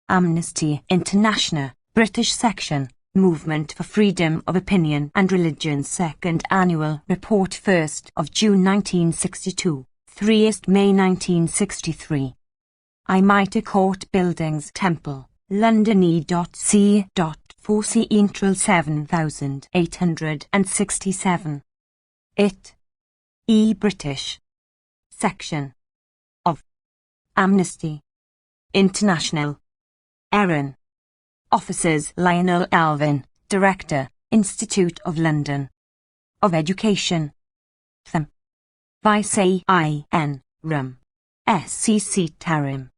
Amnesty International, British section, Movement for Freedom of Opinion and Religion. Second Annual Report, 1st of June 1962, 3st May 1963. I Mitre Court Buildings, Temple, London E.C. 4C Intral 7867. It. E. British section of Amnesty International. Erin. Officers Lionel Alvin, Director, Institute of London of Education. Them. Vice A.I.N. Rum. SCC Tarim.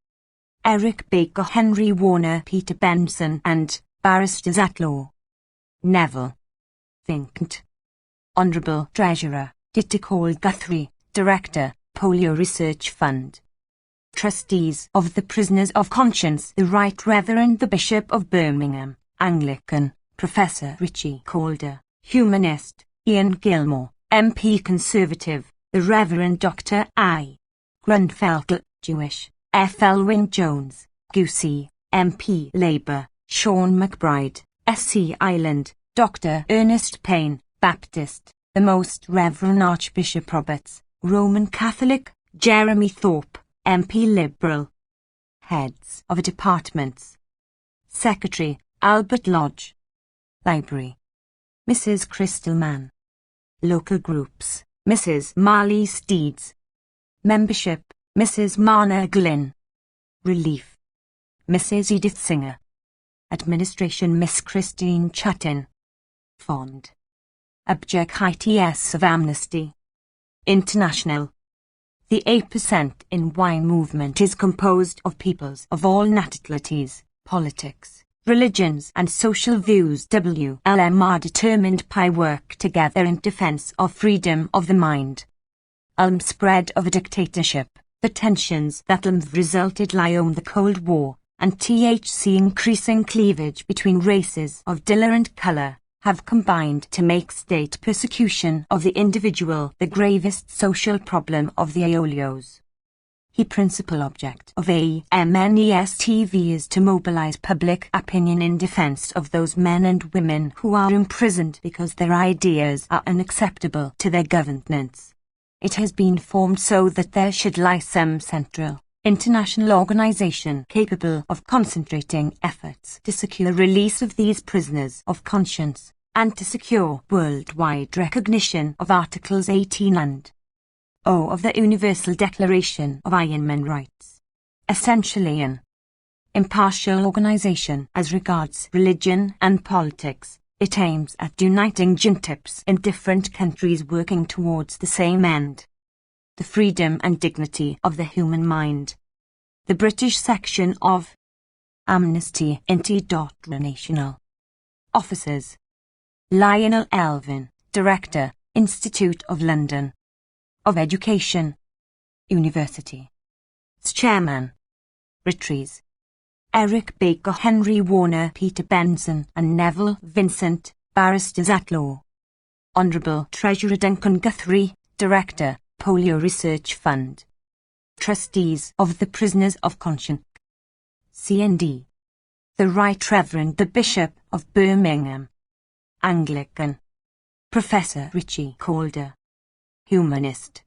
Eric Baker, Henry Warner, Peter Benson and Barristers at Law. Neville. Vincent. Honourable Treasurer, Diticol Guthrie, Director, Polio Research Fund. Trustees of the Prisoners of Conscience, the Right Reverend the Bishop of Birmingham, Anglican, Professor Richie Calder, Humanist, Ian Gilmore, MP Conservative, the Reverend Dr. I. Grundfelkel, Jewish, F. Elwyn Jones, Goosey, MP Labour, Sean McBride, SC Island, Dr. Ernest Payne, Baptist, the Most Reverend Archbishop Roberts, Roman Catholic, Jeremy Thorpe, MP Liberal. Heads of Departments. Secretary, Albert Lodge. Library. Mrs. Crystal Mann. Local Groups, Mrs. Marley Steeds. Membership, Mrs. Marna Glynn. Relief, Mrs. Edith Singer. Administration, Miss Christine Chutton. Fond. Object of Amnesty International. The 8% in Y movement is composed of peoples of all nationalities, politics, religions and social views. WLM are determined to work together in defense of freedom of the mind. Spread of a dictatorship, the tensions that have resulted on the Cold War, and increasing cleavage between races of different colour, have combined to make state persecution of the individual the gravest social problem of the Aeolios. The principal object of AMNESTV is to mobilize public opinion in defense of those men and women who are imprisoned because their ideas are unacceptable to their governments. It has been formed so that there should lie some central, international organization capable of concentrating efforts to secure release of these prisoners of conscience, and to secure worldwide recognition of Articles 18 and O of the Universal Declaration of Human Rights. Essentially an impartial organization as regards religion and politics, it aims at uniting juntips in different countries working towards the same end: the freedom and dignity of the human mind. The British section of Amnesty International. Officers: Lionel Alvin, Director, Institute of London of Education. University. Chairman. Retrees: Eric Baker, Henry Warner, Peter Benson and Neville Vincent, Barristers at Law. Honourable Treasurer Duncan Guthrie, Director, Polio Research Fund. Trustees of the Prisoners of Conscience. CND. The Right Reverend the Bishop of Birmingham, Anglican. Professor Richie Calder. Humanist.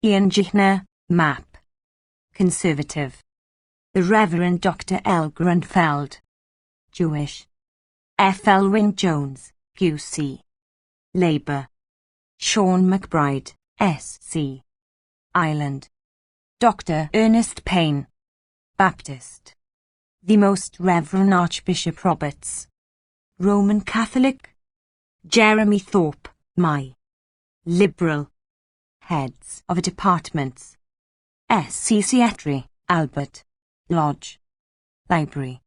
Ian Gilmore, MAP. Conservative. The Reverend Dr. L. Grundfeld. Jewish. F. Elwyn Jones, QC. Labour. Sean McBride, SC. Ireland. Dr. Ernest Payne. Baptist. The Most Reverend Archbishop Roberts. Roman Catholic. Jeremy Thorpe, my. Liberal. Heads of Departments. SC Secretary, Albert Lodge. Library.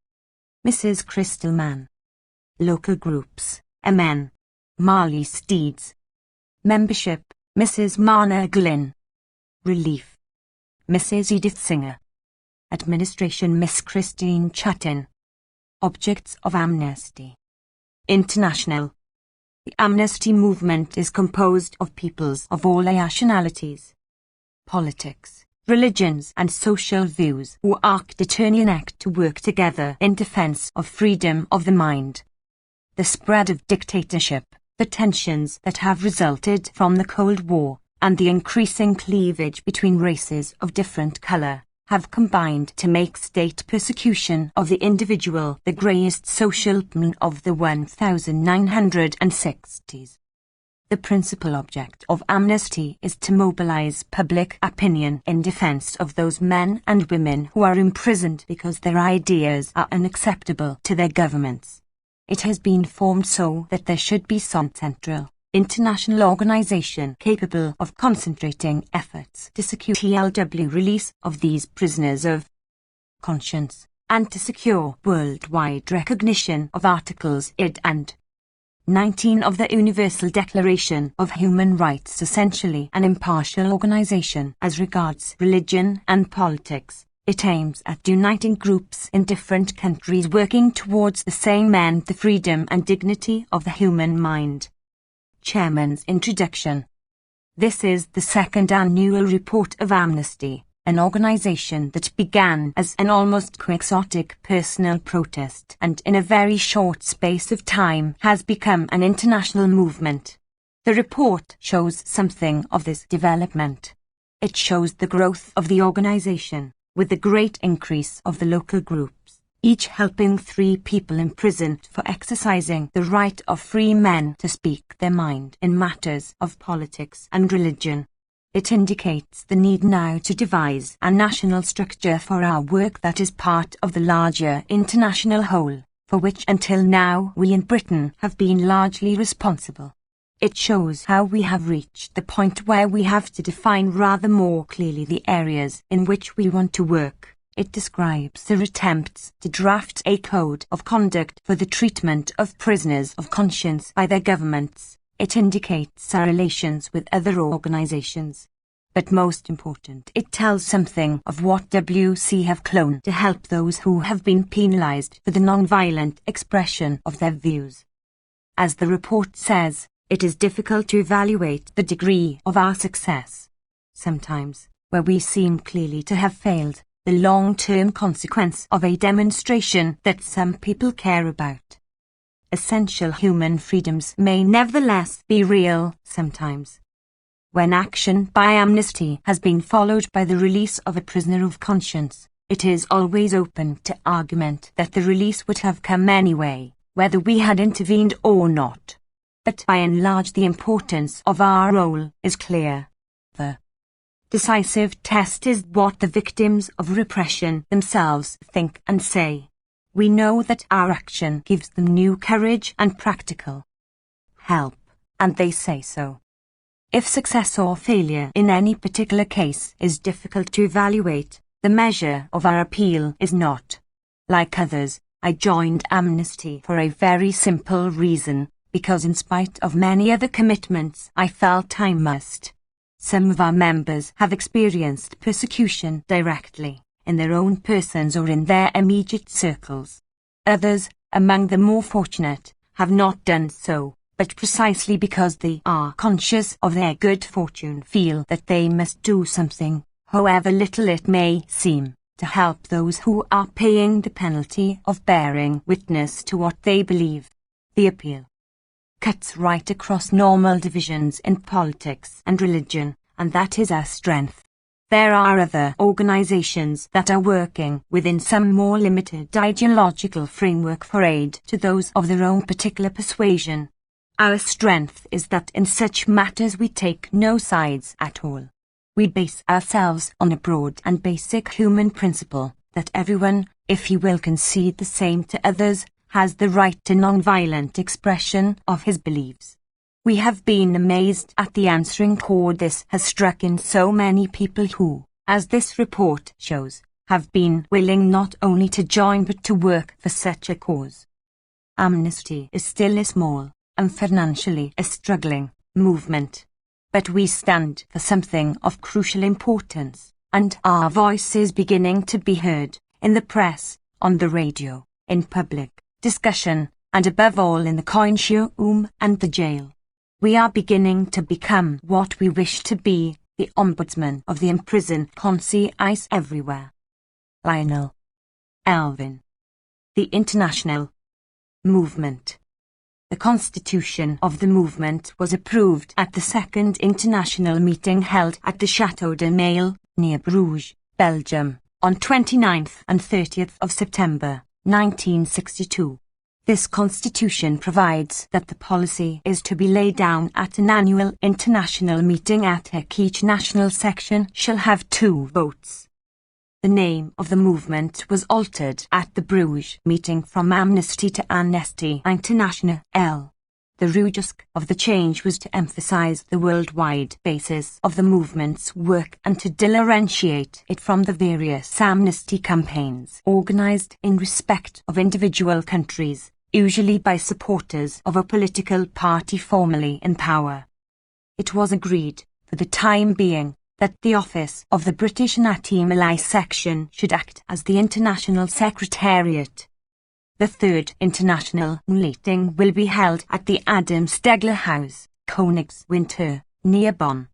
Mrs. Crystal Mann. Local Groups, MN. Marley Steeds. Membership, Mrs. Marna Glynn. Relief, Mrs. Edith Singer. Administration, Miss Christine Chutton. Objects of Amnesty International. The Amnesty movement is composed of peoples of all nationalities, politics, religions and social views who are determined to work together in defense of freedom of the mind. The spread of dictatorship, the tensions that have resulted from the Cold War, and the increasing cleavage between races of different color, have combined to make state persecution of the individual the greatest social pain of the 1960s. The principal object of amnesty is to mobilize public opinion in defense of those men and women who are imprisoned because their ideas are unacceptable to their governments. It has been formed so that there should be some central, international organization capable of concentrating efforts to secure TLW release of these prisoners of conscience, and to secure worldwide recognition of Articles 8 and 19 of the Universal Declaration of Human Rights, essentially an impartial organization as regards religion and politics. It aims at uniting groups in different countries working towards the same end, the freedom and dignity of the human mind. Chairman's Introduction. This is the second annual report of Amnesty, an organization that began as an almost quixotic personal protest and in a very short space of time has become an international movement. The report shows something of this development. It shows the growth of the organization, with the great increase of the local groups, each helping 3 people imprisoned for exercising the right of free men to speak their mind in matters of politics and religion. It indicates the need now to devise a national structure for our work that is part of the larger international whole, for which until now we in Britain have been largely responsible. It shows how we have reached the point where we have to define rather more clearly the areas in which we want to work. It describes their attempts to draft a code of conduct for the treatment of prisoners of conscience by their governments. It indicates our relations with other organizations. But most important, it tells something of what WC have cloned to help those who have been penalized for the non-violent expression of their views. As the report says, it is difficult to evaluate the degree of our success. Sometimes, where we seem clearly to have failed, the long-term consequence of a demonstration that some people care about. Essential human freedoms may nevertheless be real sometimes. When action by amnesty has been followed by the release of a prisoner of conscience, it is always open to argument that the release would have come anyway, whether we had intervened or not. But by and large the importance of our role is clear. The decisive test is what the victims of repression themselves think and say. We know that our action gives them new courage and practical help, and they say so. If success or failure in any particular case is difficult to evaluate, the measure of our appeal is not. Like others, I joined Amnesty for a very simple reason, because in spite of many other commitments I felt I must. Some of our members have experienced persecution directly, in their own persons or in their immediate circles. Others, among the more fortunate, have not done so, but precisely because they are conscious of their good fortune feel that they must do something, however little it may seem, to help those who are paying the penalty of bearing witness to what they believe. The appeal cuts right across normal divisions in politics and religion, and that is our strength. There are other organizations that are working within some more limited ideological framework for aid to those of their own particular persuasion. Our strength is that in such matters we take no sides at all. We base ourselves on a broad and basic human principle, that everyone, if he will concede the same to others, has the right to non-violent expression of his beliefs. We have been amazed at the answering chord this has struck in so many people who, as this report shows, have been willing not only to join but to work for such a cause. Amnesty is still a small, and financially a struggling, movement. But we stand for something of crucial importance, and our voice is beginning to be heard, in the press, on the radio, in public discussion, and above all in the coin room and the jail. We are beginning to become what we wish to be, the Ombudsman of the imprisoned conscience everywhere. Lionel Elvin. The International Movement. The constitution of the movement was approved at the second international meeting held at the Château de Mail, near Bruges, Belgium, on 29th and 30th of September, 1962. This constitution provides that the policy is to be laid down at an annual international meeting at which each national section shall have 2 votes. The name of the movement was altered at the Bruges meeting from Amnesty to Amnesty International. The reason of the change was to emphasize the worldwide basis of the movement's work and to differentiate it from the various amnesty campaigns organized in respect of individual countries, usually by supporters of a political party formerly in power. It was agreed, for the time being, that the office of the British National section should act as the international secretariat. The third international meeting will be held at the Adam Stegler House, Königswinter, near Bonn.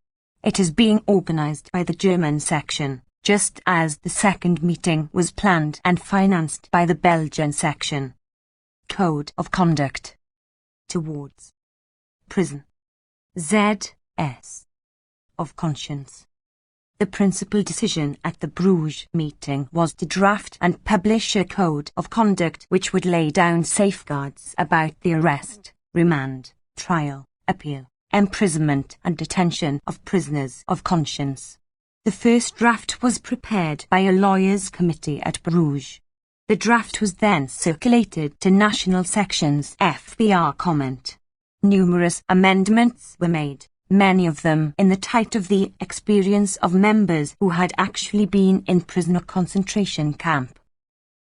It is being organized by the German section, just as the second meeting was planned and financed by the Belgian section. Code of Conduct towards prison. ZS. Of conscience. The principal decision at the Bruges meeting was to draft and publish a code of conduct which would lay down safeguards about the arrest, remand, trial, appeal, imprisonment and detention of prisoners of conscience. The first draft was prepared by a lawyers' committee at Bruges. The draft was then circulated to national sections. FBR comment. Numerous amendments were made, many of them in the light of the experience of members who had actually been in prison or concentration camp.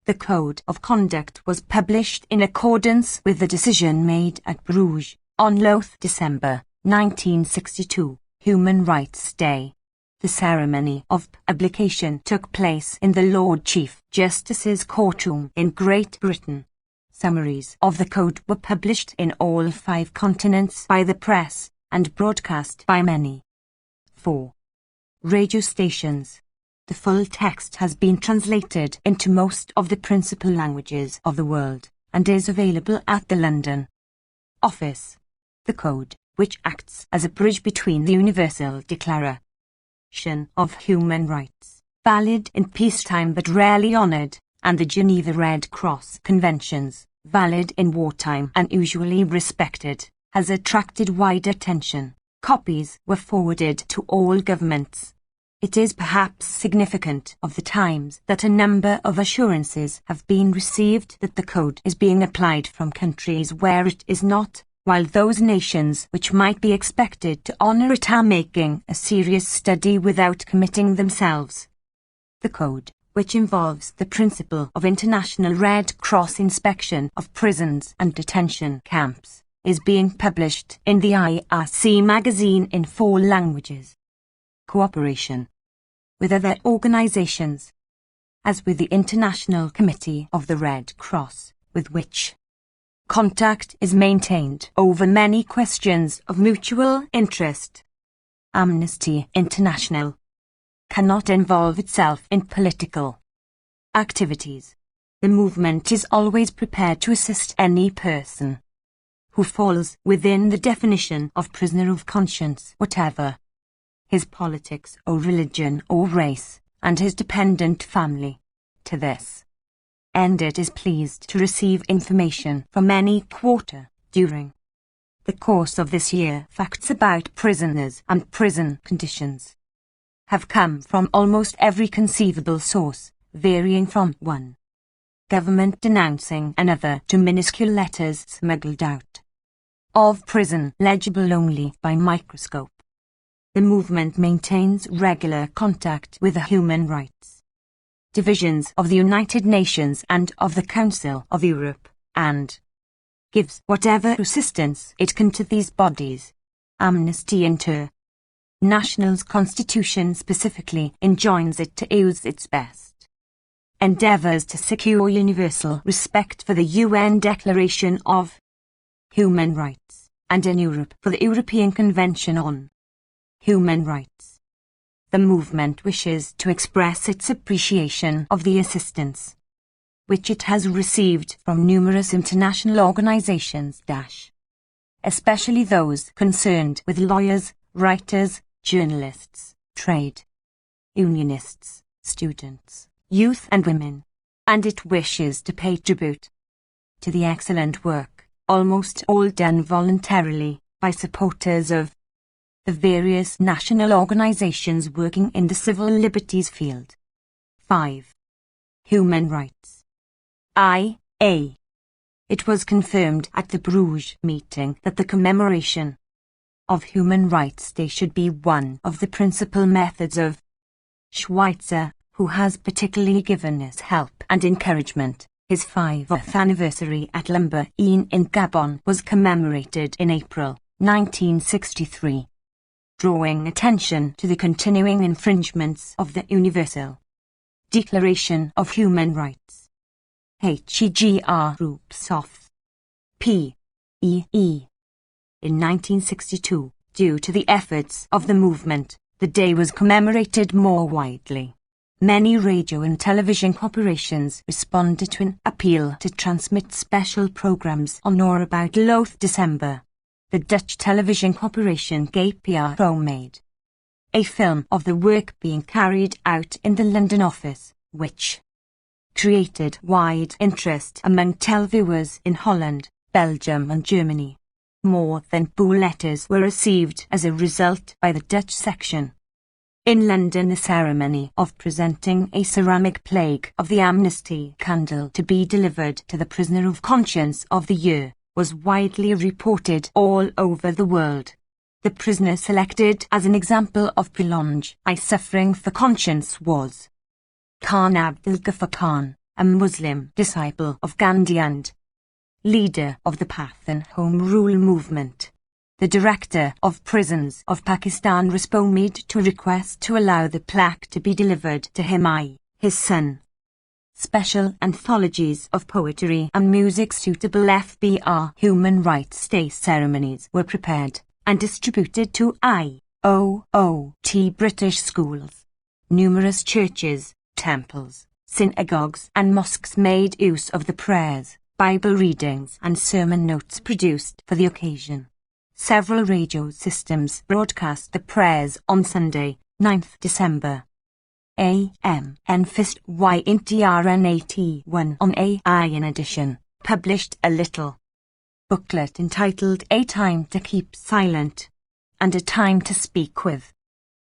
The Code of Conduct was published in accordance with the decision made at Bruges on December 1962, Human Rights Day. The ceremony of publication took place in the Lord Chief Justice's courtroom in Great Britain. Summaries of the code were published in all 5 continents by the press and broadcast by many. 4. Radio stations. The full text has been translated into most of the principal languages of the world and is available at the London office. The code, which acts as a bridge between the Universal Declaration of Human Rights, valid in peacetime but rarely honoured, and the Geneva Red Cross Conventions, valid in wartime and usually respected, has attracted wide attention. Copies were forwarded to all governments. It is perhaps significant of the times that a number of assurances have been received that the code is being applied from countries where it is not, while those nations which might be expected to honour it are making a serious study without committing themselves. The code, which involves the principle of international Red Cross inspection of prisons and detention camps, is being published in the IRC magazine in 4 languages. Cooperation with other organizations, as with the International Committee of the Red Cross, with which contact is maintained over many questions of mutual interest. Amnesty International cannot involve itself in political activities. The movement is always prepared to assist any person who falls within the definition of prisoner of conscience, whatever his politics or religion or race, and his dependent family. To this end it is pleased to receive information from any quarter during the course of this year. Facts about prisoners and prison conditions have come from almost every conceivable source, varying from one government denouncing another to minuscule letters smuggled out of prison legible only by microscope. The movement maintains regular contact with the human rights divisions of the United Nations and of the Council of Europe, and gives whatever assistance it can to these bodies. Amnesty International's constitution specifically enjoins it to use its best endeavours to secure universal respect for the UN Declaration of Human Rights, and in Europe for the European Convention on Human Rights. The movement wishes to express its appreciation of the assistance which it has received from numerous international organizations, especially those concerned with lawyers, writers, journalists, trade unionists, students, youth and women, and it wishes to pay tribute to the excellent work, almost all done voluntarily, by supporters of the various national organizations working in the civil liberties field. 5. Human rights. I.A. It was confirmed at the Bruges meeting that the commemoration of Human Rights Day should be one of the principal methods of Schweitzer, who has particularly given us help and encouragement. His 5th anniversary at Lumber in Gabon was commemorated in April 1963, drawing attention to the continuing infringements of the Universal Declaration of Human Rights. HEGR Groups of P.E.E. In 1962, due to the efforts of the movement, the day was commemorated more widely. Many radio and television corporations responded to an appeal to transmit special programs on or about Loth December. The Dutch television corporation KPRO made a film of the work being carried out in the London office, which created wide interest among televiewers in Holland, Belgium and Germany. More than 2 letters were received as a result by the Dutch section. In London, the ceremony of presenting a ceramic plaque of the Amnesty candle to be delivered to the prisoner of conscience of the year was widely reported all over the world. The prisoner selected as an example of prolonged suffering for conscience was Khan Abdul Ghaffar Khan, a Muslim disciple of Gandhi and leader of the Pathan Home Rule movement. The director of prisons of Pakistan responded to a request to allow the plaque to be delivered to him his son. Special anthologies of poetry and music suitable FBR Human Rights Day ceremonies were prepared and distributed to IOOT British schools. Numerous churches, temples, synagogues and mosques made use of the prayers, Bible readings and sermon notes produced for the occasion. Several radio systems broadcast the prayers on Sunday, 9th December. AM and FIST YNTRN81 on AI in addition, published a little booklet entitled A Time to Keep Silent and A Time to Speak With.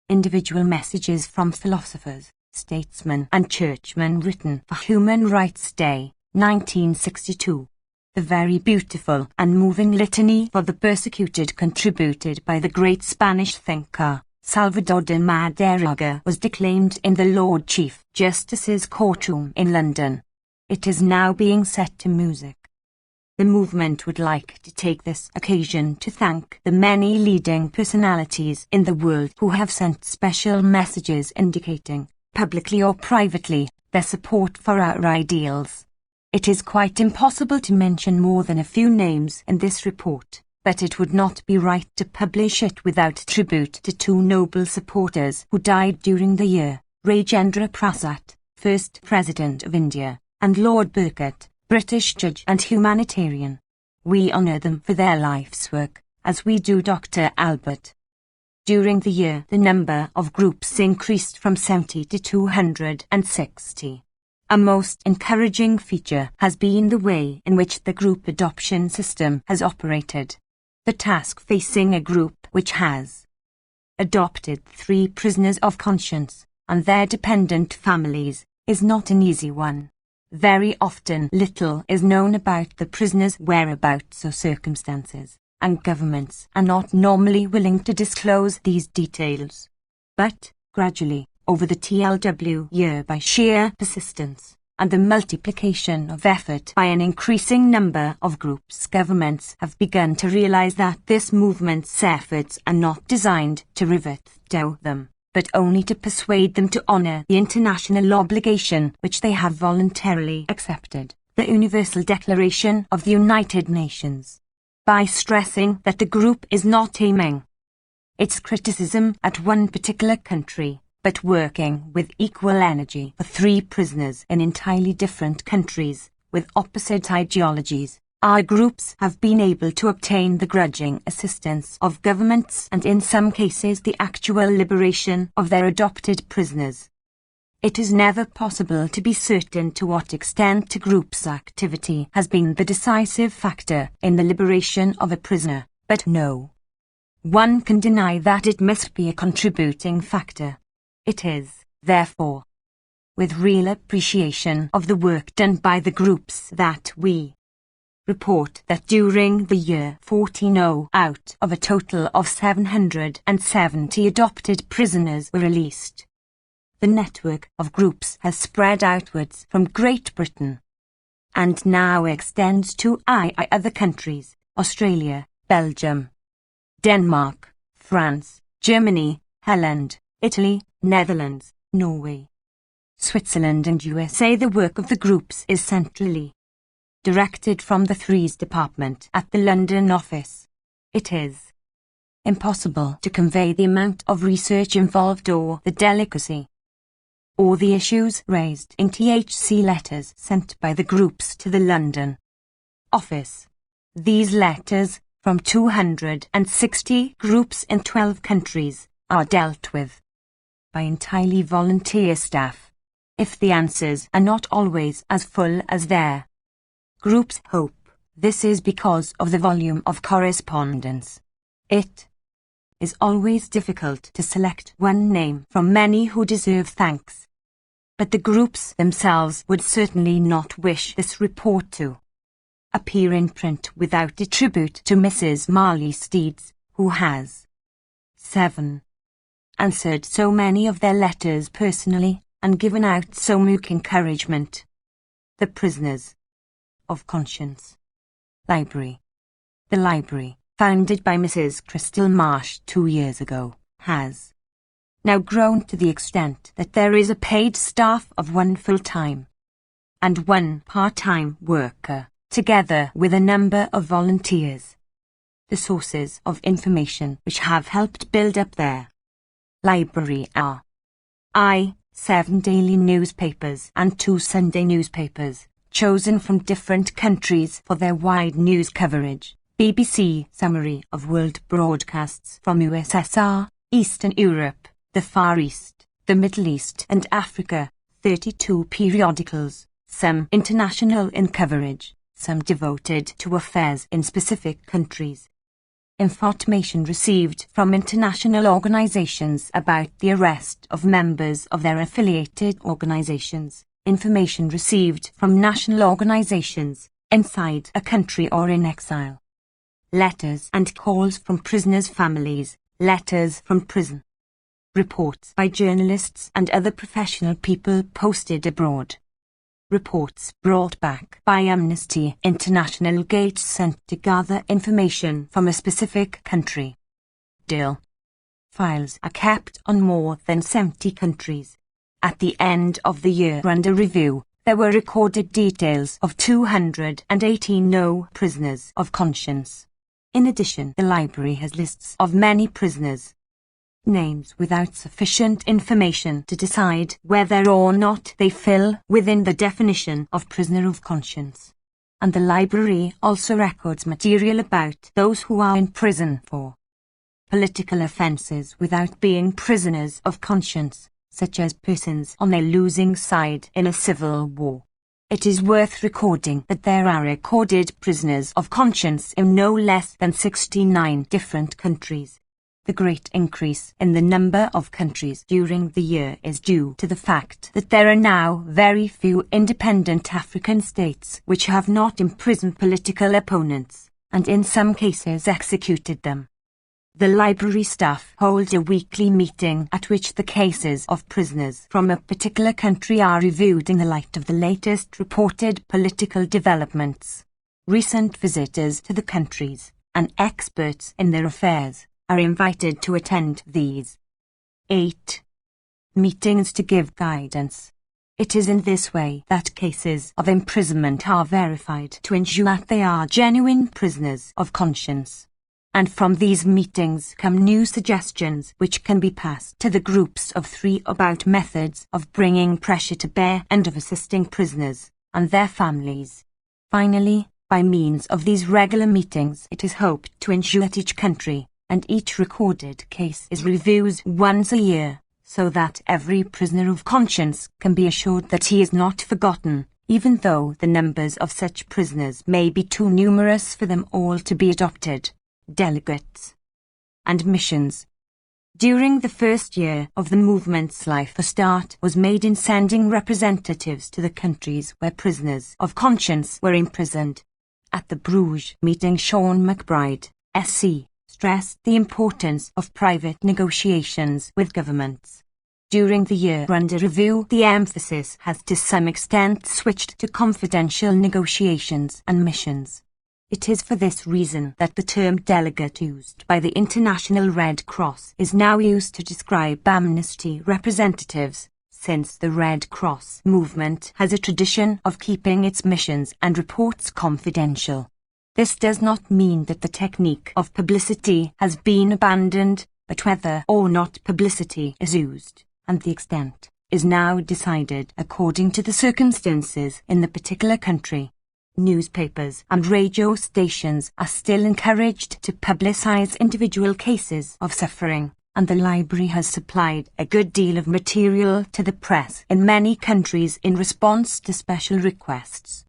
Individual messages from philosophers, statesmen and churchmen written for Human Rights Day, 1962. The very beautiful and moving litany for the persecuted contributed by the great Spanish thinker, Salvador de Madariaga, was declaimed in the Lord Chief Justice's courtroom in London. It is now being set to music. The movement would like to take this occasion to thank the many leading personalities in the world who have sent special messages indicating, publicly or privately, their support for our ideals. It is quite impossible to mention more than a few names in this report, but it would not be right to publish it without tribute to 2 noble supporters who died during the year, Rajendra Prasad, first President of India, and Lord Burkett, British judge and humanitarian. We honour them for their life's work, as we do Dr. Albert. During the year, the number of groups increased from 70 to 260. A most encouraging feature has been the way in which the group adoption system has operated. The task facing a group which has adopted 3 prisoners of conscience and their dependent families is not an easy one. Very often little is known about the prisoners' whereabouts or circumstances, and governments are not normally willing to disclose these details. But, gradually, over the TLW year, by sheer persistence and the multiplication of effort by an increasing number of groups, governments have begun to realize that this movement's efforts are not designed to rivet them, but only to persuade them to honor the international obligation which they have voluntarily accepted, the Universal Declaration of the United Nations. By stressing that the group is not aiming its criticism at one particular country, but working with equal energy for 3 prisoners in entirely different countries, with opposite ideologies. Our groups have been able to obtain the grudging assistance of governments and in some cases the actual liberation of their adopted prisoners. It is never possible to be certain to what extent a group's activity has been the decisive factor in the liberation of a prisoner, but no one can deny that it must be a contributing factor. It is, therefore, with real appreciation of the work done by the groups that we report that during the year 14 out of a total of 770 adopted prisoners were released. The network of groups has spread outwards from Great Britain and now extends to other countries: Australia, Belgium, Denmark, France, Germany, Holland, Italy, Netherlands, Norway, Switzerland and USA. The work of the groups is centrally directed from the Threes Department at the London office. It is impossible to convey the amount of research involved or the delicacy or the issues raised in THC letters sent by the groups to the London office. These letters, from 260 groups in 12 countries, are dealt with by entirely volunteer staff. If the answers are not always as full as their groups hope, this is because of the volume of correspondence. It is always difficult to select one name from many who deserve thanks. But the groups themselves would certainly not wish this report to appear in print without a tribute to Mrs. Marley Steeds, who has 7. answered so many of their letters personally and given out so much encouragement. The Prisoners of Conscience Library. The library, founded by Mrs. Crystal Marsh 2 years ago, has now grown to the extent that there is a paid staff of 1 full-time and 1 part-time worker, together with a number of volunteers. The sources of information which have helped build up their library are 7 daily newspapers and 2 Sunday newspapers, chosen from different countries for their wide news coverage. BBC summary of world broadcasts from USSR, Eastern Europe, the Far East, the Middle East and Africa. 32 periodicals, some international in coverage, some devoted to affairs in specific countries. Information received from international organizations about the arrest of members of their affiliated organizations. Information received from national organizations inside a country or in exile. Letters and calls from prisoners' families, letters from prison. Reports by journalists and other professional people posted abroad. Reports brought back by Amnesty International gates sent to gather information from a specific country. Files are kept on more than 70 countries. At the end of the year under review, there were recorded details of 218 no prisoners of conscience. In addition, the library has lists of many prisoners' names without sufficient information to decide whether or not they fill within the definition of prisoner of conscience. And the library also records material about those who are in prison for political offences without being prisoners of conscience, such as persons on their losing side in a civil war. It is worth recording that there are recorded prisoners of conscience in no less than 69 different countries. The great increase in the number of countries during the year is due to the fact that there are now very few independent African states which have not imprisoned political opponents, and in some cases executed them. The library staff hold a weekly meeting at which the cases of prisoners from a particular country are reviewed in the light of the latest reported political developments. Recent visitors to the countries and experts in their affairs are invited to attend these 8 meetings to give guidance. It is in this way that cases of imprisonment are verified to ensure that they are genuine prisoners of conscience. and from these meetings come new suggestions which can be passed to the groups of 3 about methods of bringing pressure to bear and of assisting prisoners and their families. Finally, by means of these regular meetings, it is hoped to ensure that each country and each recorded case is reviewed once a year, so that every prisoner of conscience can be assured that he is not forgotten, even though the numbers of such prisoners may be too numerous for them all to be adopted. Delegates and missions. During the first year of the movement's life, a start was made in sending representatives to the countries where prisoners of conscience were imprisoned. At the Bruges meeting, Sean McBride, SC, stressed the importance of private negotiations with governments. During the year under review, the emphasis has to some extent switched to confidential negotiations and missions. It is for this reason that the term delegate used by the International Red Cross is now used to describe Amnesty representatives, since the Red Cross movement has a tradition of keeping its missions and reports confidential. This does not mean that the technique of publicity has been abandoned, but whether or not publicity is used, and the extent, is now decided according to the circumstances in the particular country. Newspapers and radio stations are still encouraged to publicize individual cases of suffering, and the library has supplied a good deal of material to the press in many countries in response to special requests.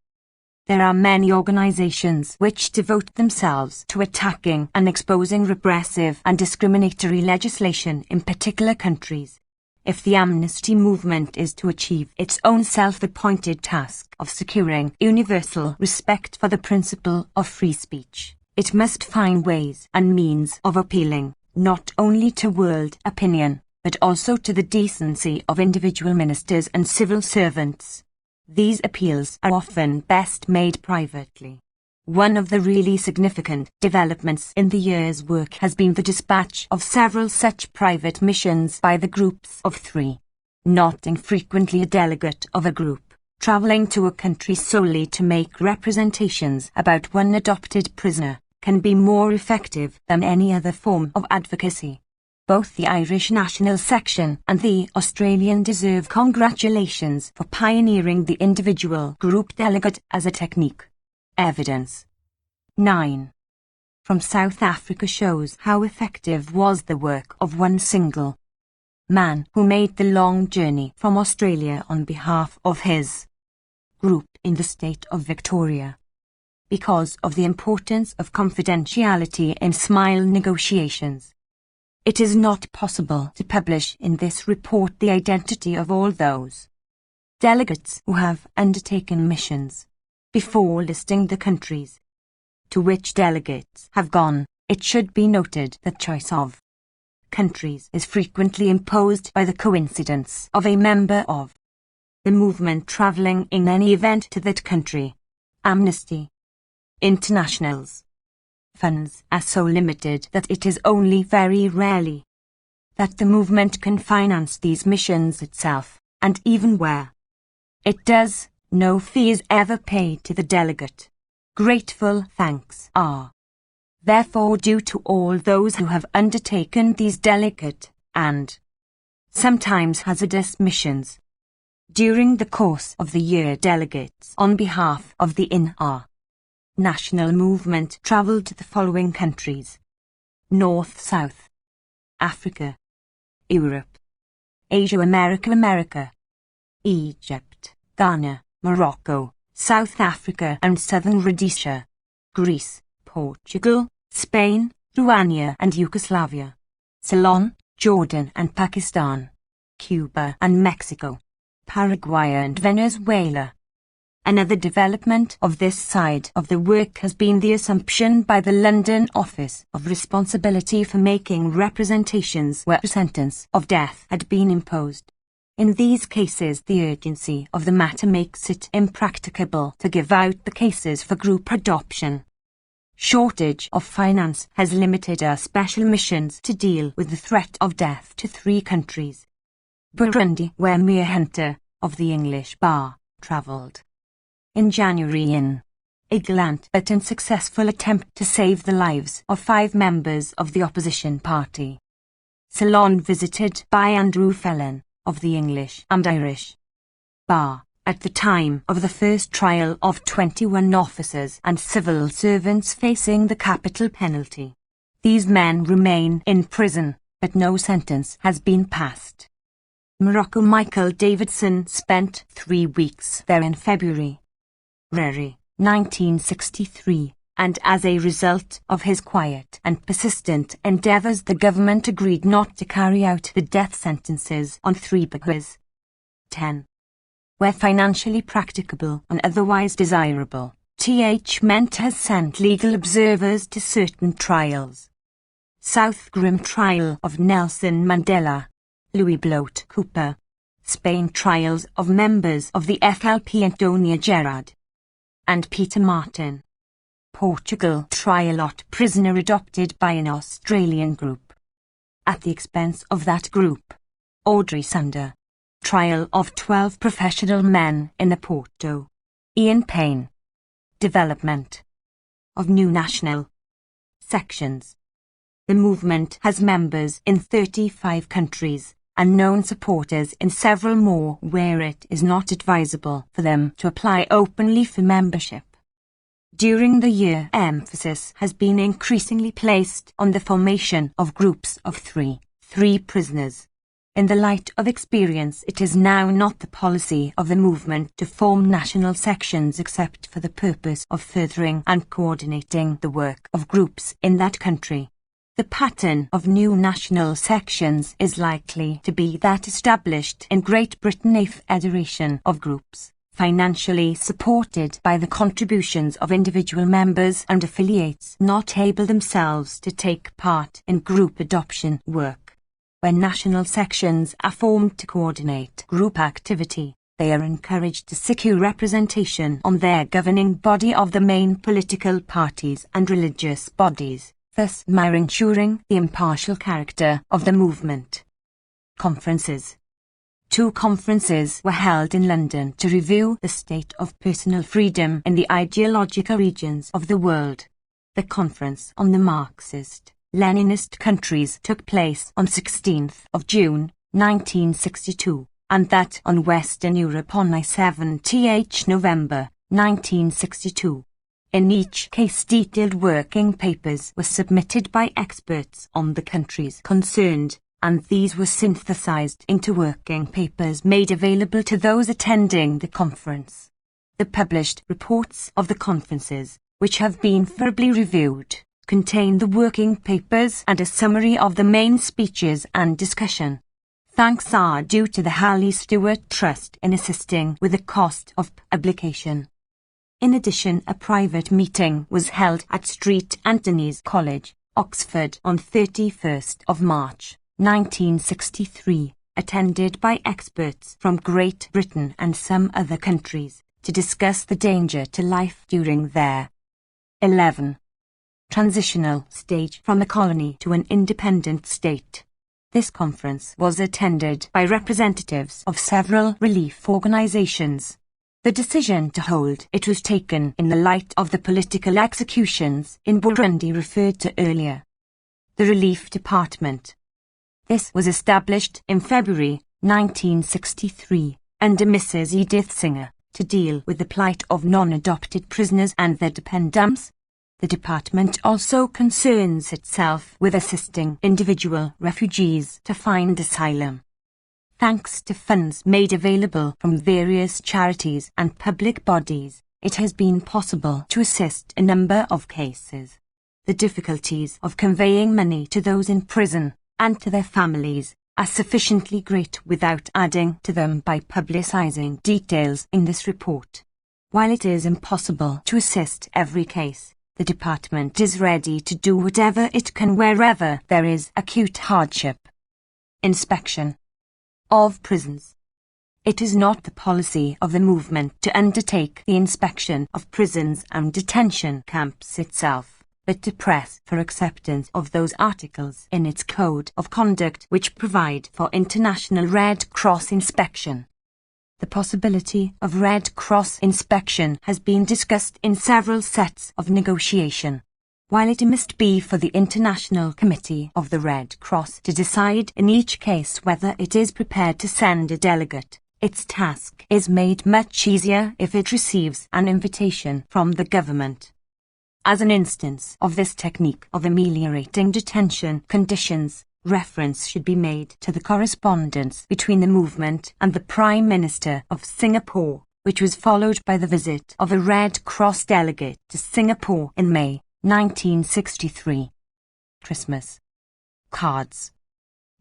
There are many organizations which devote themselves to attacking and exposing repressive and discriminatory legislation in particular countries. If the amnesty movement is to achieve its own self-appointed task of securing universal respect for the principle of free speech, it must find ways and means of appealing, not only to world opinion, but also to the decency of individual ministers and civil servants. These appeals are often best made privately. One of the really significant developments in the year's work has been the dispatch of several such private missions by the groups of 3. Not infrequently a delegate of a group, travelling to a country solely to make representations about one adopted prisoner, can be more effective than any other form of advocacy. Both the Irish National Section and the Australian deserve congratulations for pioneering the individual group delegate as a technique. Evidence 9. From South Africa shows how effective was the work of one single man who made the long journey from Australia on behalf of his group in the state of Victoria. Because of the importance of confidentiality in SMILE negotiations, it is not possible to publish in this report the identity of all those delegates who have undertaken missions. Before listing the countries to which delegates have gone, it should be noted that choice of countries is frequently imposed by the coincidence of a member of the movement travelling in any event to that country. Amnesty International's funds are so limited that it is only very rarely that the movement can finance these missions itself, and even where it does, no fee is ever paid to the delegate. Grateful thanks are therefore due to all those who have undertaken these delicate and sometimes hazardous missions. During the course of the year, delegates on behalf of the national movement travelled to the following countries: North, South Africa, Europe, Asia, America, Egypt, Ghana, Morocco, South Africa and Southern Rhodesia, Greece, Portugal, Spain, Romania and Yugoslavia, Ceylon, Jordan and Pakistan, Cuba and Mexico, Paraguay and Venezuela. Another development of this side of the work has been the assumption by the London Office of Responsibility for making representations where a sentence of death had been imposed. In these cases, the urgency of the matter makes it impracticable to give out the cases for group adoption. Shortage of finance has limited our special missions to deal with the threat of death to 3 countries. Burundi, where Muir Hunter, of the English Bar, travelled in January in a gallant but unsuccessful attempt to save the lives of 5 members of the opposition party. Ceylon visited by Andrew Fellon, of the English and Irish Bar, at the time of the first trial of 21 officers and civil servants facing the capital penalty. These men remain in prison, but no sentence has been passed. Morocco. Michael Davidson spent 3 weeks there in February, 1963, and as a result of his quiet and persistent endeavours, the government agreed not to carry out the death sentences on 3 because 10. Where financially practicable and otherwise desirable, Th has sent legal observers to certain trials. South Grim trial of Nelson Mandela, Louis Bloat Cooper. Spain trials of members of the FLP Antonia Gerard and Peter Martin. Portugal trial of prisoner adopted by an Australian group. At the expense of that group, Audrey Sunder. Trial of 12 professional men in Oporto. Ian Payne. Development of new national sections. The movement has members in 35 countries and known supporters in several more where it is not advisable for them to apply openly for membership. During the year, emphasis has been increasingly placed on the formation of groups of 3 prisoners. In the light of experience, it is now not the policy of the movement to form national sections except for the purpose of furthering and coordinating the work of groups in that country. The pattern of new national sections is likely to be that established in Great Britain, a federation of groups, financially supported by the contributions of individual members and affiliates not able themselves to take part in group adoption work. When national sections are formed to coordinate group activity, they are encouraged to secure representation on their governing body of the main political parties and religious bodies, thus ensuring the impartial character of the movement. Conferences. 2 conferences were held in London to review the state of personal freedom in the ideological regions of the world. The conference on the Marxist-Leninist countries took place on 16th of June, 1962, and that on Western Europe on 17th November, 1962. In each case, detailed working papers were submitted by experts on the countries concerned, and these were synthesized into working papers made available to those attending the conference. The published reports of the conferences, which have been thoroughly reviewed, contain the working papers and a summary of the main speeches and discussion. Thanks are due to the Halley Stewart Trust in assisting with the cost of publication. In addition, a private meeting was held at St Anthony's College, Oxford on 31st of March, 1963, attended by experts from Great Britain and some other countries, to discuss the danger to life during their 11. Transitional stage from a colony to an independent state. This conference was attended by representatives of several relief organizations. The decision to hold it was taken in the light of the political executions in Burundi referred to earlier. The Relief Department. This was established in February 1963 under Mrs. Edith Singer to deal with the plight of non-adopted prisoners and their dependents. The department also concerns itself with assisting individual refugees to find asylum. Thanks to funds made available from various charities and public bodies, it has been possible to assist a number of cases. The difficulties of conveying money to those in prison and to their families are sufficiently great without adding to them by publicizing details in this report. While it is impossible to assist every case, the department is ready to do whatever it can wherever there is acute hardship. Inspection of prisons. It is not the policy of the movement to undertake the inspection of prisons and detention camps itself, but to press for acceptance of those articles in its code of conduct which provide for international Red Cross inspection. The possibility of Red Cross inspection has been discussed in several sets of negotiation. While it must be for the International Committee of the Red Cross to decide in each case whether it is prepared to send a delegate, its task is made much easier if it receives an invitation from the government. As an instance of this technique of ameliorating detention conditions, reference should be made to the correspondence between the movement and the Prime Minister of Singapore, which was followed by the visit of a Red Cross delegate to Singapore in May 1963. Christmas cards.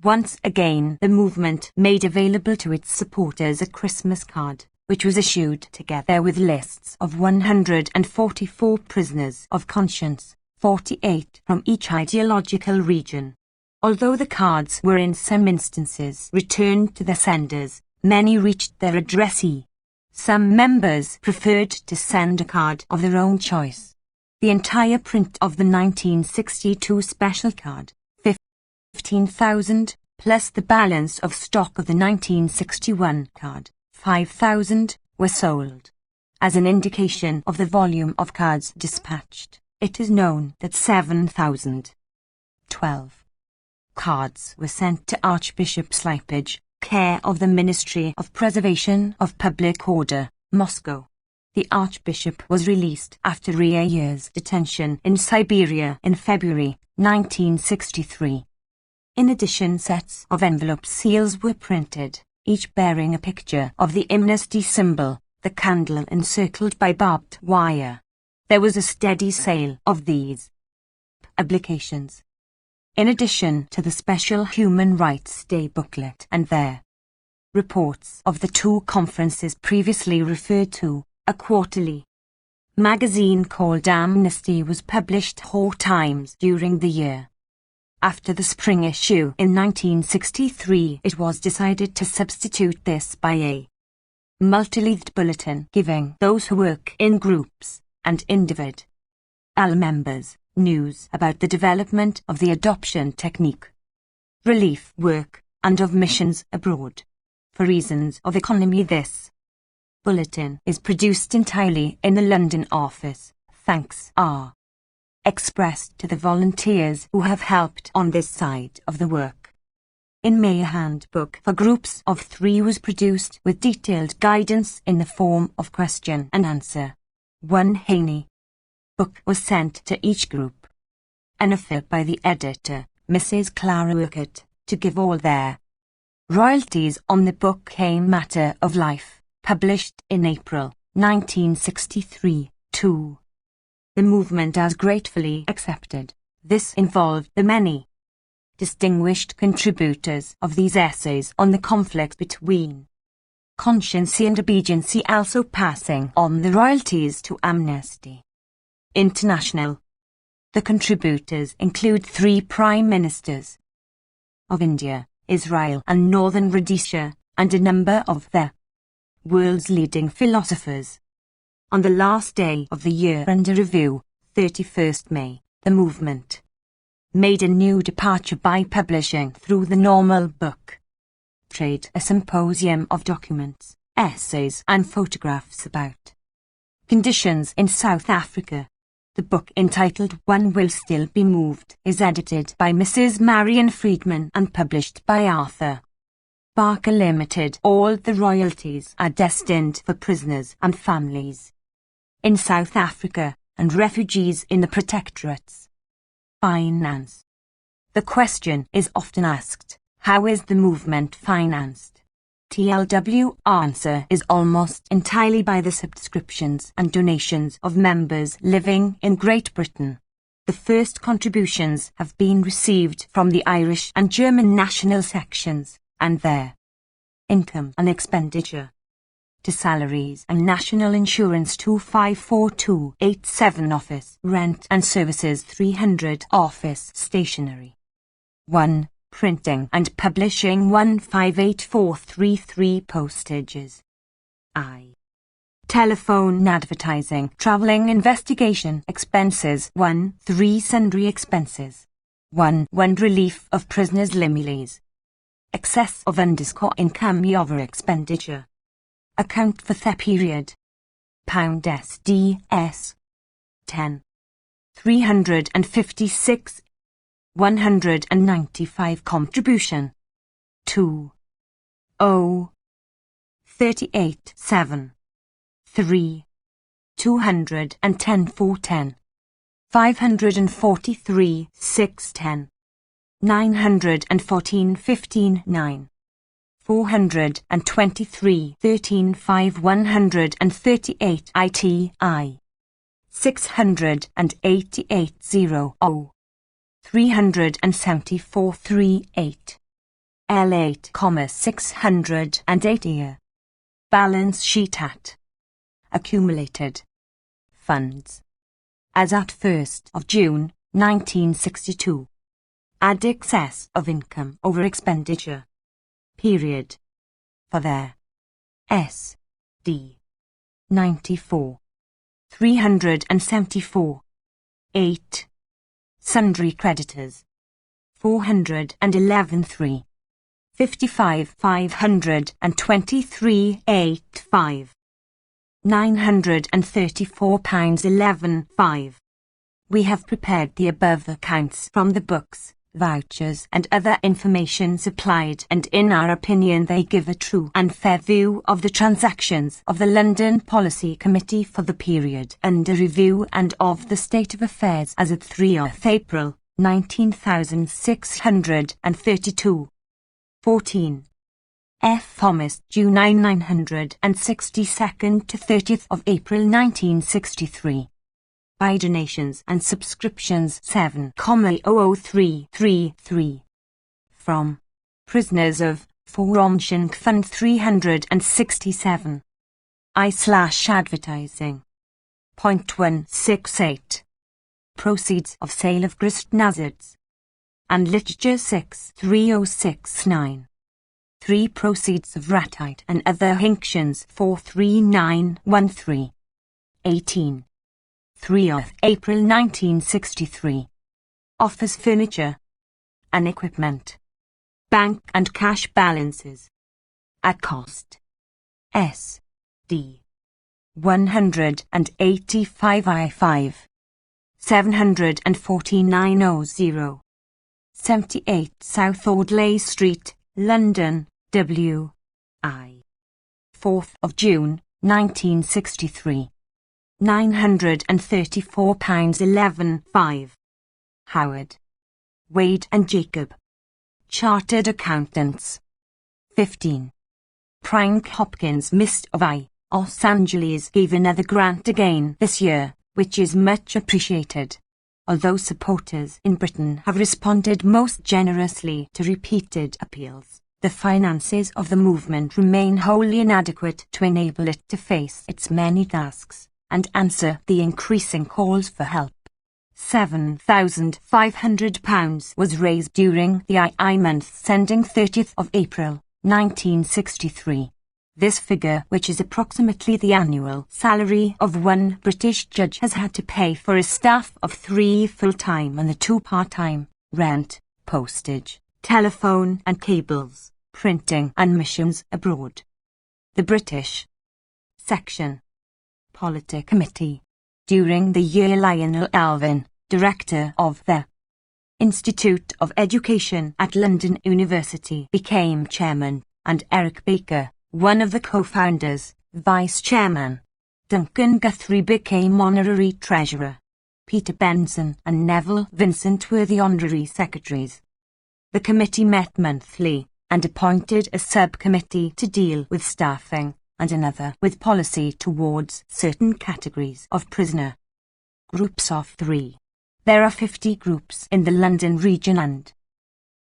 Once again, the movement made available to its supporters a Christmas card, which was issued together with lists of 144 prisoners of conscience, 48 from each ideological region. Although the cards were in some instances returned to their senders, many reached their addressee. Some members preferred to send a card of their own choice. The entire print of the 1962 special card, 15,000, plus the balance of stock of the 1961 card, 5,000, were sold. As an indication of the volume of cards dispatched, it is known that 7,012 cards were sent to Archbishop Slippage, care of the Ministry of Preservation of Public Order, Moscow. The Archbishop was released after a year's detention in Siberia in February 1963. In addition, sets of envelope seals were printed, each bearing a picture of the Amnesty symbol, the candle encircled by barbed wire. There was a steady sale of these publications. In addition to the special Human Rights Day booklet and their reports of the two conferences previously referred to, a quarterly magazine called Amnesty was published 4 times during the year. After the spring issue in 1963, it was decided to substitute this by a multi-leaved bulletin giving those who work in groups and individual members news about the development of the adoption technique, relief work, and of missions abroad. For reasons of economy, this bulletin is produced entirely in the London office. Thanks are expressed to the volunteers who have helped on this side of the work. In May, a handbook for groups of 3 was produced with detailed guidance in the form of question and answer. 1 Haney book was sent to each group. An offer by the editor, Mrs. Clara Urquhart, to give all their royalties on the book came Matter of Life, published in April 1963, 2. The movement has gratefully accepted. This involved the many distinguished contributors of these essays on the conflict between conscience and obedience, also passing on the royalties to Amnesty International. The contributors include 3 Prime Ministers of India, Israel and Northern Rhodesia, and a number of the world's leading philosophers. On the last day of the year under review, 31st May, the movement made a new departure by publishing through the normal book trade a symposium of documents, essays and photographs about conditions in South Africa. The book, entitled One Will Still Be Moved, is edited by Mrs. Marion Friedman and published by Arthur Barker Limited. All the royalties are destined for prisoners and families in South Africa and refugees in the protectorates. Finance. The question is often asked, how is the movement financed? TLW answer is almost entirely by the subscriptions and donations of members living in Great Britain. The first contributions have been received from the Irish and German national sections, and their income and expenditure to salaries and national insurance 254287 office rent and services 300 office stationery 1 printing and publishing 158433 postages telephone advertising travelling investigation expenses 3 sundry expenses 1 relief of prisoners' limiles excess of undisco income over expenditure Account for the period. Pound SDS 10 356 195 contribution 2 0 38 7 3 210 410 543 610 914 15 9 423 13 5 138 ITI 688 0 0 374 38 L8, 608 year. Balance sheet at accumulated funds as at 1st of June 1962. Add excess of income over expenditure. Period. For their S. D. 94. 374. 8. Sundry creditors. 411 3. 55 523 85. £934.11 5. We have prepared the above accounts from the books, vouchers and other information supplied, and in our opinion they give a true and fair view of the transactions of the London Policy Committee for the period under review and of the state of affairs as at 3th April 19,632. 14. F. Thomas, June 962nd to 30th of April 1963. By donations and subscriptions 7,00333. From Prisoners of Formation Fund 367. I/advertising. .168. Proceeds of sale of grist nazards. And literature 63069. 3 proceeds of ratite and other hinctions 43913. 18. 3th April 1963. Office furniture and equipment. Bank and cash balances. At cost. S. D. 185 I5. 74900. 78 South Audley Street, London, W. I. 4th of June, 1963. £934.11 5. Howard, Wade and Jacob. Chartered Accountants. 15. Frank Hopkins Mist of I, Los Angeles gave another grant again this year, which is much appreciated. Although supporters in Britain have responded most generously to repeated appeals, the finances of the movement remain wholly inadequate to enable it to face its many tasks and answer the increasing calls for help. £7,500 was raised during the II month ending 30th of April, 1963. This figure, which is approximately the annual salary of one British judge, has had to pay for a staff of 3 full-time and the 2 part-time, rent, postage, telephone and cables, printing and missions abroad. The British Section Policy Committee. During the year Lionel Alvin, director of the Institute of Education at London University, became chairman, and Eric Baker, one of the co-founders, vice-chairman. Duncan Guthrie became honorary treasurer. Peter Benson and Neville Vincent were the honorary secretaries. The committee met monthly, and appointed a subcommittee to deal with staffing, and another with policy towards certain categories of prisoner. Groups of 3. There are 50 groups in the London region and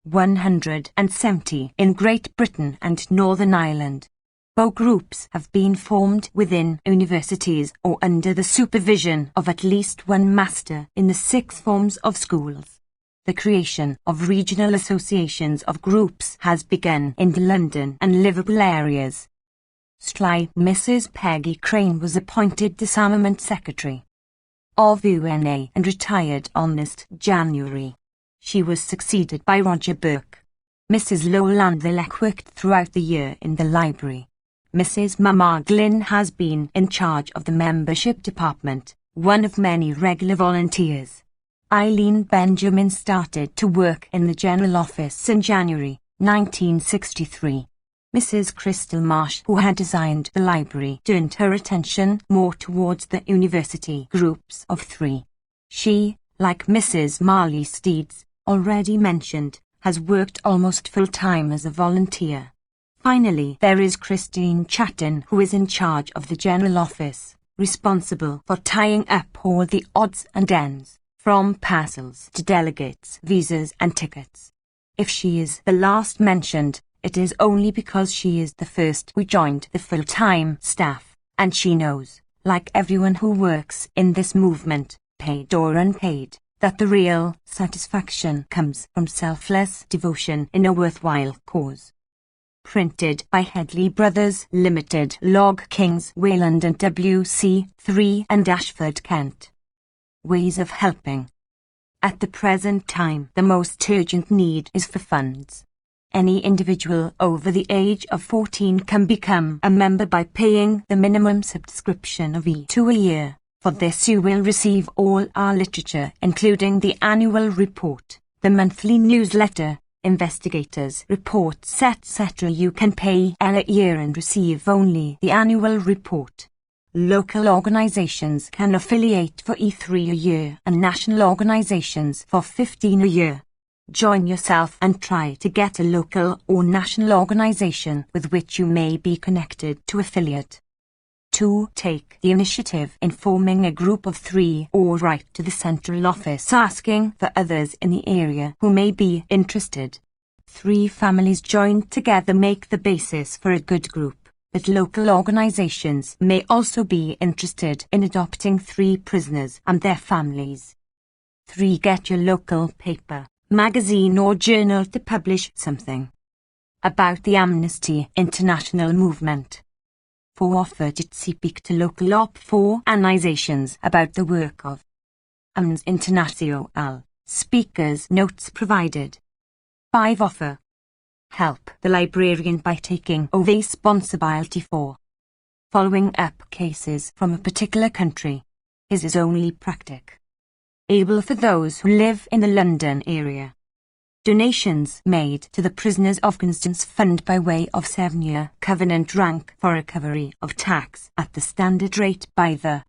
170 in Great Britain and Northern Ireland. Both groups have been formed within universities or under the supervision of at least one master in the 6 forms of schools. The creation of regional associations of groups has begun in the London and Liverpool areas. Mrs. Peggy Crane was appointed Disarmament Secretary of UNA and retired on this January. She was succeeded by Roger Burke. Mrs. Lowlandville worked throughout the year in the library. Mrs. Mama Glynn has been in charge of the membership department, one of many regular volunteers. Eileen Benjamin started to work in the general office in January 1963. Mrs. Crystal Marsh, who had designed the library, turned her attention more towards the university groups of 3. She, like Mrs. Marley Steeds, already mentioned, has worked almost full-time as a volunteer. Finally, there is Christine Chatton, who is in charge of the general office, responsible for tying up all the odds and ends, from parcels to delegates, visas and tickets. If she is the last mentioned, it is only because she is the first who joined the full-time staff, and she knows, like everyone who works in this movement, paid or unpaid, that the real satisfaction comes from selfless devotion in a worthwhile cause. Printed by Headley Brothers Limited, Log Kings, Wayland and WC 3 and Ashford, Kent. Ways of helping. At the present time, the most urgent need is for funds. Any individual over the age of 14 can become a member by paying the minimum subscription of £2 a year. For this you will receive all our literature, including the annual report, the monthly newsletter, investigators' reports, etc. You can pay a year and receive only the annual report. Local organizations can affiliate for £3 a year and national organizations for £15 a year. Join yourself and try to get a local or national organization with which you may be connected to affiliate. 2. Take the initiative in forming a group of 3 or write to the central office asking for others in the area who may be interested. 3 families joined together make the basis for a good group, but local organizations may also be interested in adopting 3 prisoners and their families. 3. Get your local paper, magazine or journal to publish something about the Amnesty International movement. 4. Offer to speak to local organizations about the work of Amnesty International. Speakers notes provided. 5. Offer help the librarian by taking over responsibility for following up cases from a particular country. His is only practicable for those who live in the London area. Donations made to the Prisoners of Constance Fund by way of 7-year covenant rank for recovery of tax at the standard rate by the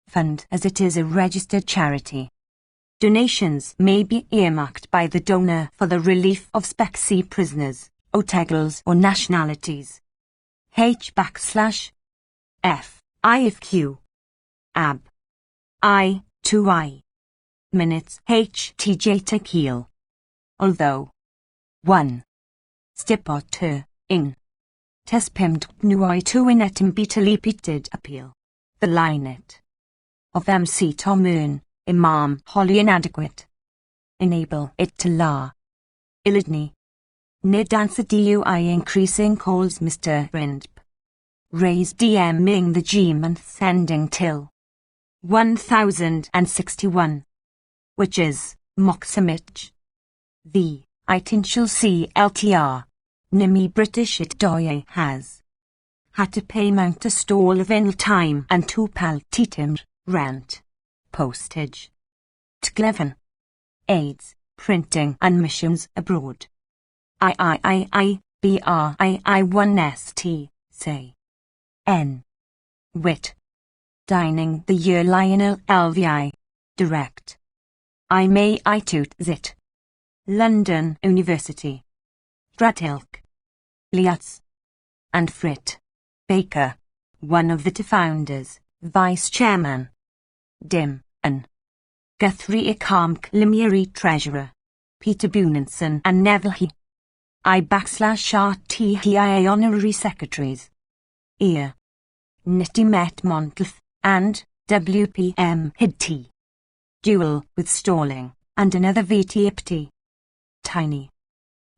fund, as it is a registered charity. Donations may be earmarked by the donor for the relief of Spec C prisoners, otegals or nationalities. H/F IFQ AB I2I Minutes HTJ Tequil. Although 1. Stipot in Tespimd Nuoi 2 in Etimbitalipitid appeal. The linet of MC Tomun, Imam wholly inadequate. Enable it to la Ilidni. Nidansa DUI increasing calls Mr. Rindp. Raise DMing the G-month sending till 1061. Which is Moxamich. The Itintial CLTR. Nimi British it doye has had to pay mount a stall of in time and 2 pal titim rent. Postage. Tgleven. AIDS, printing and missions abroad. BRII1ST, say. N. Wit. Dining the year Lionel LVI. Direct. I may I toot zit. London University. Dratilk. Liatz. And Frit. Baker, one of the 2 founders, vice chairman. Dim, and Guthrie Ikamk Limeri treasurer. Peter Bunanson and Neville He. I/RTHIA honorary secretaries. Ear. Nitty Met Montleth, and WPM Hid Dual with stalling, and another VTIPT. Tiny.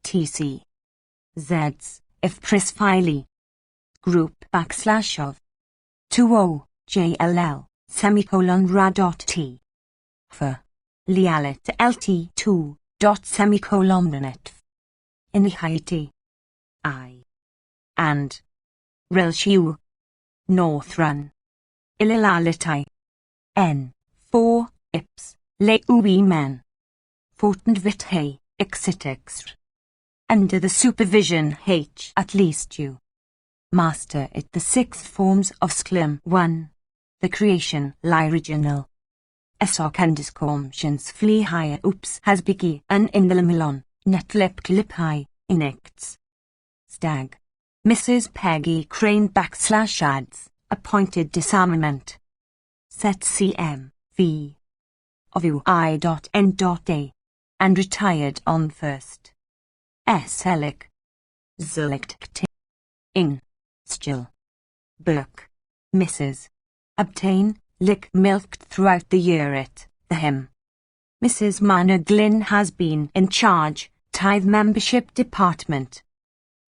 TC. Zs, if Prisfiley. Group /of 20 JLL, semicolon ra.t. For Lialet LT2, semicolon net. In the Haiti. I. And Rilshiw. North Run. Ililalitai. N. 4, Ips, Le Uwi Men. Fortenvithe, Exitexr. Under the supervision H. At least you. Master it the sixth forms of Sclym 1. The creation, l'original. Esok and discomsions flee higher oops has biggie an in the milon, netlip clip high, inects. Stag. Mrs. Peggy Crane /ads, appointed disarmament. Set CM, V. Of UI.N.A. And retired on 1st. S. Elic. Zelict. Ing. Still. Burke. Mrs. Obtain, lick milked throughout the year at the him. Mrs. Manor Glynn has been in charge, tithe membership department.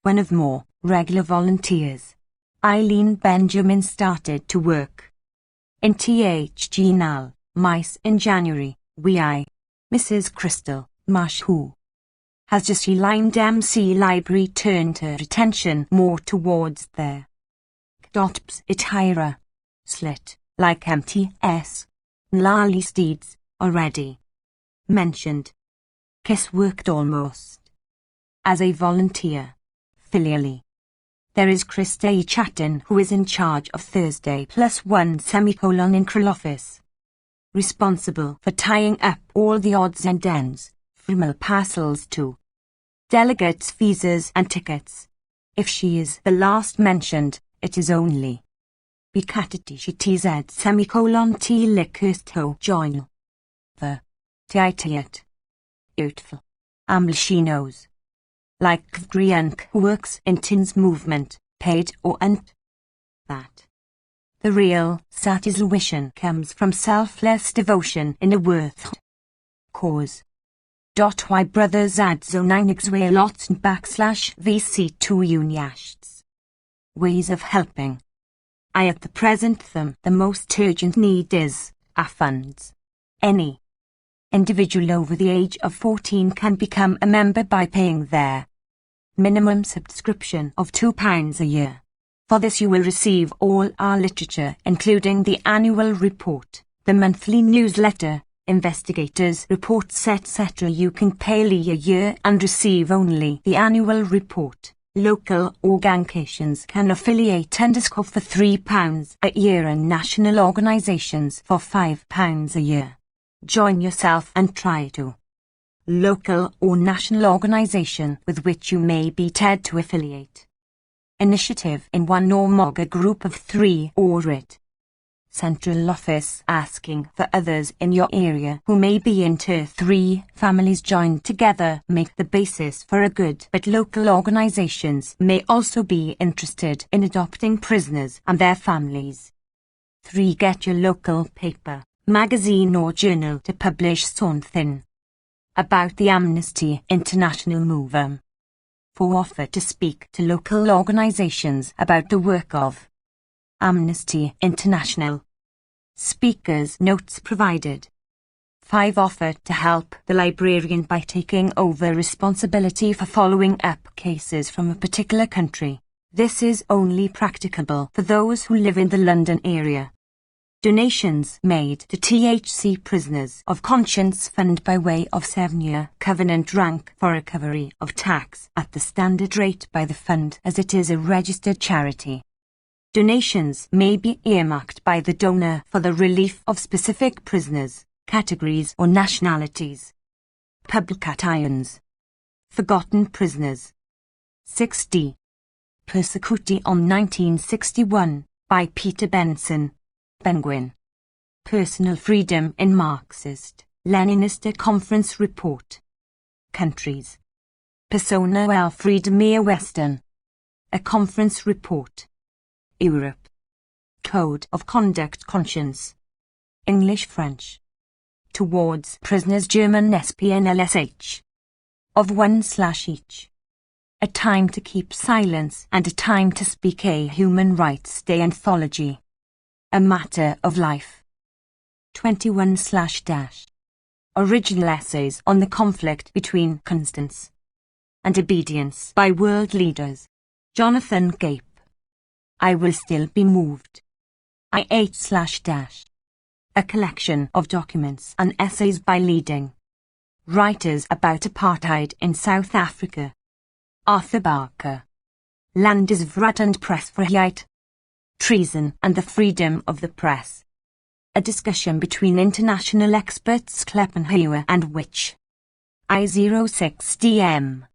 One of more regular volunteers. Eileen Benjamin started to work. In THG Nal, Mice in January, Mrs. Crystal Marsh who has just lined MC Library turned her attention more towards their Dotps Itira. Slit, like MTS. Lally Steeds, already mentioned. Kiss worked almost as a volunteer, filially. There is Christa Chatton who is in charge of Thursday +1 in Krill office. Responsible for tying up all the odds and ends, from parcels to delegates' visas and tickets. If she is the last mentioned, it is only Bicatity she TZ T Lickirsto join. The Tiatiat. Beautiful. Aml she knows. Like Griank who works in Tin's movement, paid or unt. That. The real satisfaction comes from selfless devotion in a worth cause. Why brothers add so 9xway lots and /VC2 unyasts. Ways of helping. At the present the most urgent need is, funds. Any individual over the age of 14 can become a member by paying their minimum subscription of £2 a year. For this you will receive all our literature including the annual report, the monthly newsletter, investigators' reports etc. You can pay a year and receive only the annual report. Local organisations can affiliate and discover for £3 a year and national organisations for £5 a year. Join yourself and try to. Local or national organisation with which you may be TED to affiliate. Initiative in one or more a group of 3 or it. Central office asking for others in your area who may be into 3 families joined together make the basis for a good but local organisations may also be interested in adopting prisoners and their families. 3. Get your local paper, magazine or journal to publish something about the Amnesty International movement. 4. Offer to speak to local organisations about the work of Amnesty International. Speakers' notes provided. 5. Offer to help the librarian by taking over responsibility for following up cases from a particular country. This is only practicable for those who live in the London area. Donations made to THC Prisoners of Conscience Fund by way of 7-year covenant rank for recovery of tax at the standard rate by the fund as it is a registered charity. Donations may be earmarked by the donor for the relief of specific prisoners, categories or nationalities. Publications. Forgotten prisoners. 6D. Persecuti on 1961, by Peter Benson. Penguin. Personal Freedom in Marxist, Leninist Conference Report. Countries. Persona well Freedom Western. A Conference Report. Europe. Code of Conduct Conscience. English-French. Towards Prisoners German SPNLSH. Of 1/each. A Time to Keep Silence and a Time to Speak a Human Rights Day Anthology. A Matter of Life. 21/- Original Essays on the Conflict between Constance and Obedience by World Leaders. Jonathan Gape. I will still be moved. I8/- A collection of documents and essays by leading writers about apartheid in South Africa. Arthur Barker. Landesvrat and Pressvrijheid. Treason and the Freedom of the Press. A discussion between international experts Kleppenhauer and Witch. I06DM.